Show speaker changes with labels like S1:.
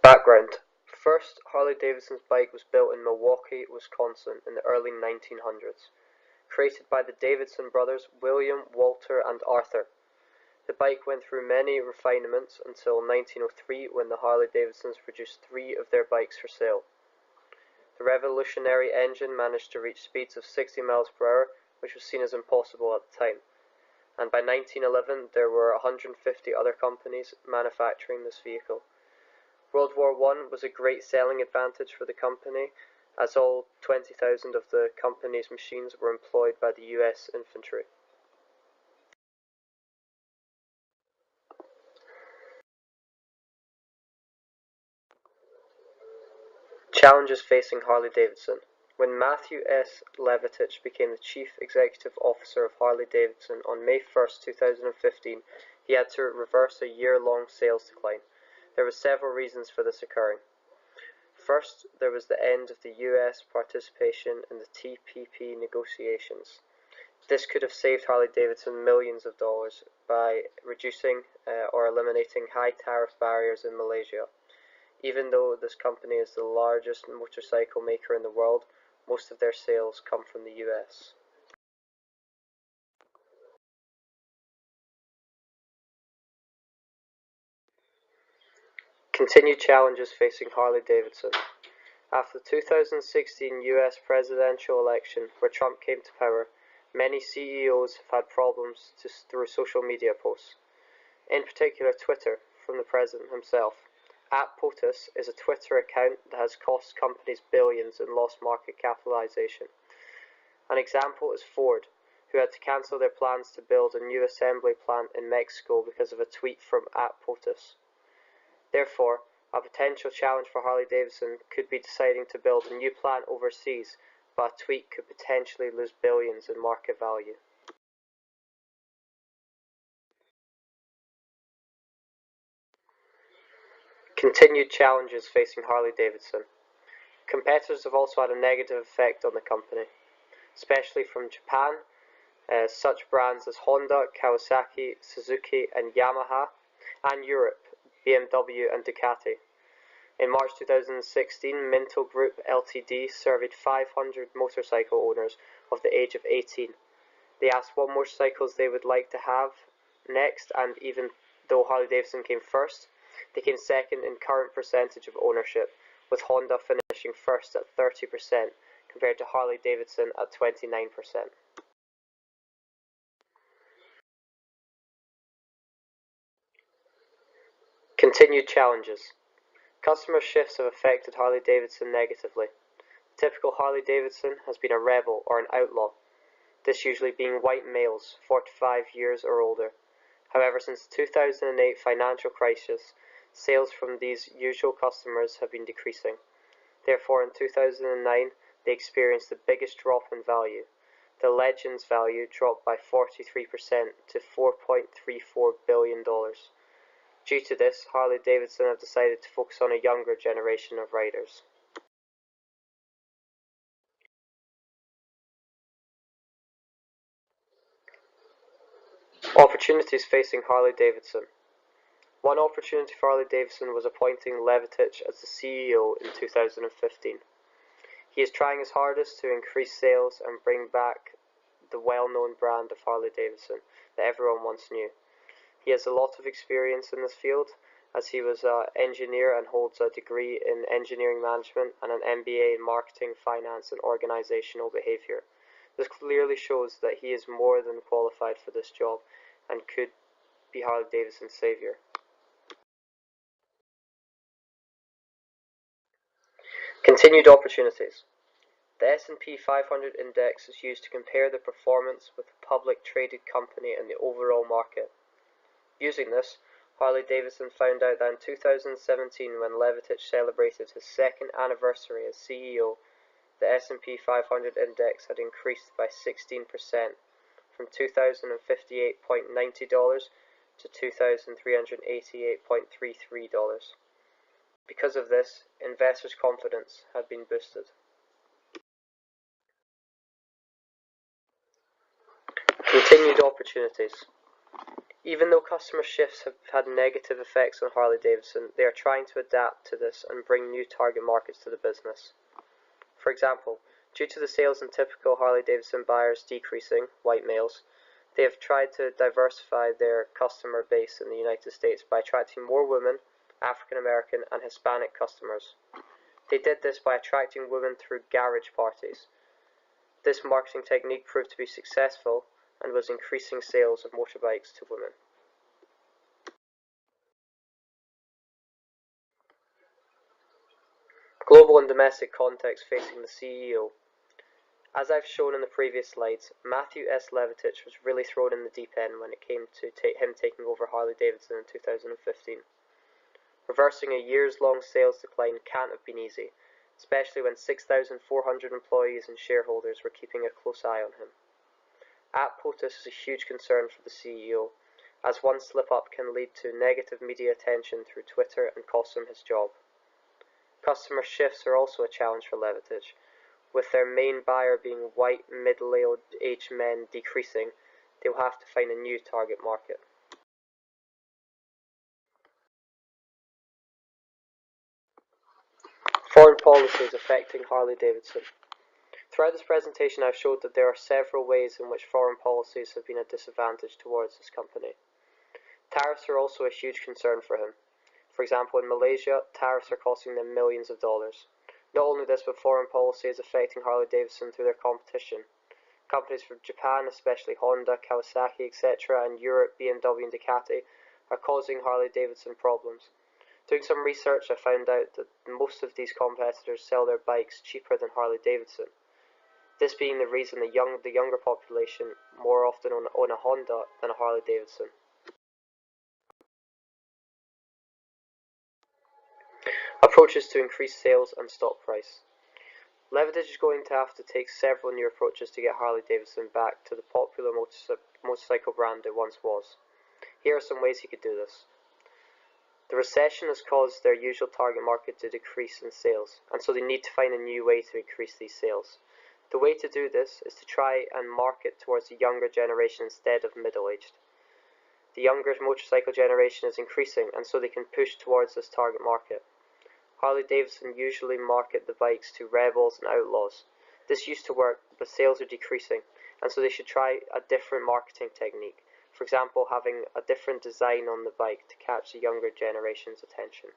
S1: Background. First Harley-Davidson's bike was built in Milwaukee, Wisconsin in the early 1900s, created by the Davidson brothers William, Walter, and Arthur. The bike went through many refinements until 1903 when the Harley-Davidsons produced 3 of their bikes for sale. The revolutionary engine managed to reach speeds of 60 miles per hour, which was seen as impossible at the time, and by 1911 there were 150 other companies manufacturing this vehicle. World War I was a great selling advantage for the company, as all 20,000 of the company's machines were employed by the US infantry. Challenges facing Harley-Davidson. When Matthew S. Levatich became the Chief Executive Officer of Harley-Davidson on May 1, 2015, he had to reverse a year-long sales decline. There were several reasons for this occurring. First, there was the end of the US participation in the TPP negotiations. This could have saved Harley-Davidson millions of dollars by reducing or eliminating high tariff barriers in Malaysia. Even though this company is the largest motorcycle maker in the world, most of their sales come from the US. Continued challenges facing Harley-Davidson. After the 2016 US presidential election, where Trump came to power, many CEOs have had problems through social media posts. In particular, Twitter, from the president himself. @POTUS is a Twitter account that has cost companies billions and lost market capitalization. An example is Ford, who had to cancel their plans to build a new assembly plant in Mexico because of a tweet from @POTUS. Therefore, a potential challenge for Harley-Davidson could be deciding to build a new plant overseas, but a tweet could potentially lose billions in market value. Continued challenges facing Harley-Davidson. Competitors have also had a negative effect on the company, especially from Japan, such brands as Honda, Kawasaki, Suzuki, and Yamaha, and Europe, BMW and Ducati. In March 2016, Minto Group Ltd surveyed 500 motorcycle owners of the age of 18. They asked what motorcycles they would like to have next, and even though Harley-Davidson came first, they came second in current percentage of ownership, with Honda finishing first at 30% compared to Harley-Davidson at 29%. Continued challenges. Customer shifts have affected Harley-Davidson negatively. Typical Harley-Davidson has been a rebel or an outlaw, this usually being white males, 45 years or older. However, since the 2008 financial crisis, sales from these usual customers have been decreasing. Therefore, in 2009, they experienced the biggest drop in value. The Legends value dropped by 43% to $4.34 billion. Due to this, Harley-Davidson have decided to focus on a younger generation of riders. Opportunities facing Harley-Davidson. One opportunity for Harley-Davidson was appointing Levatich as the CEO in 2015. He is trying his hardest to increase sales and bring back the well-known brand of Harley-Davidson that everyone once knew. He has a lot of experience in this field, as he was an engineer and holds a degree in engineering management and an MBA in marketing, finance, and organizational behavior. This clearly shows that he is more than qualified for this job and could be Harley-Davidson's savior. Continued opportunities. The S&P 500 index is used to compare the performance with a public traded company in the overall market. Using this, Harley-Davidson found out that in 2017, when Levatich celebrated his second anniversary as CEO, the S&P 500 index had increased by 16%, from $2,058.90 to $2,388.33. Because of this, investors' confidence had been boosted. Continued opportunities. Even though customer shifts have had negative effects on Harley-Davidson, they are trying to adapt to this and bring new target markets to the business. For example, due to the sales in typical Harley-Davidson buyers decreasing, white males, they have tried to diversify their customer base in the United States by attracting more women, African American and Hispanic customers. They did this by attracting women through garage parties. This marketing technique proved to be successful and was increasing sales of motorbikes to women. Global and domestic context facing the CEO. As I've shown in the previous slides, Matthew S. Levatich was really thrown in the deep end when it came to him taking over Harley-Davidson in 2015. Reversing a years-long sales decline can't have been easy, especially when 6,400 employees and shareholders were keeping a close eye on him. At POTUS is a huge concern for the CEO, as one slip-up can lead to negative media attention through Twitter and cost him his job. Customer shifts are also a challenge for Levatich. With their main buyer being white, middle-aged men decreasing, they will have to find a new target market. Foreign policies affecting Harley-Davidson. Throughout this presentation, I've showed that there are several ways in which foreign policies have been a disadvantage towards this company. Tariffs are also a huge concern for him. For example, in Malaysia, tariffs are costing them millions of dollars. Not only this, but foreign policy is affecting Harley-Davidson through their competition. Companies from Japan, especially Honda, Kawasaki, etc., and Europe, BMW and Ducati, are causing Harley-Davidson problems. Doing some research, I found out that most of these competitors sell their bikes cheaper than Harley-Davidson. This being the reason the younger population more often own a Honda than a Harley-Davidson. Approaches to increase sales and stock price. Levatich is going to have to take several new approaches to get Harley-Davidson back to the popular motorcycle brand it once was. Here are some ways he could do this. The recession has caused their usual target market to decrease in sales, and so they need to find a new way to increase these sales. The way to do this is to try and market towards the younger generation instead of middle-aged. The younger motorcycle generation is increasing, and so they can push towards this target market. Harley-Davidson usually market the bikes to rebels and outlaws. This used to work, but sales are decreasing, and so they should try a different marketing technique. For example, having a different design on the bike to catch the younger generation's attention.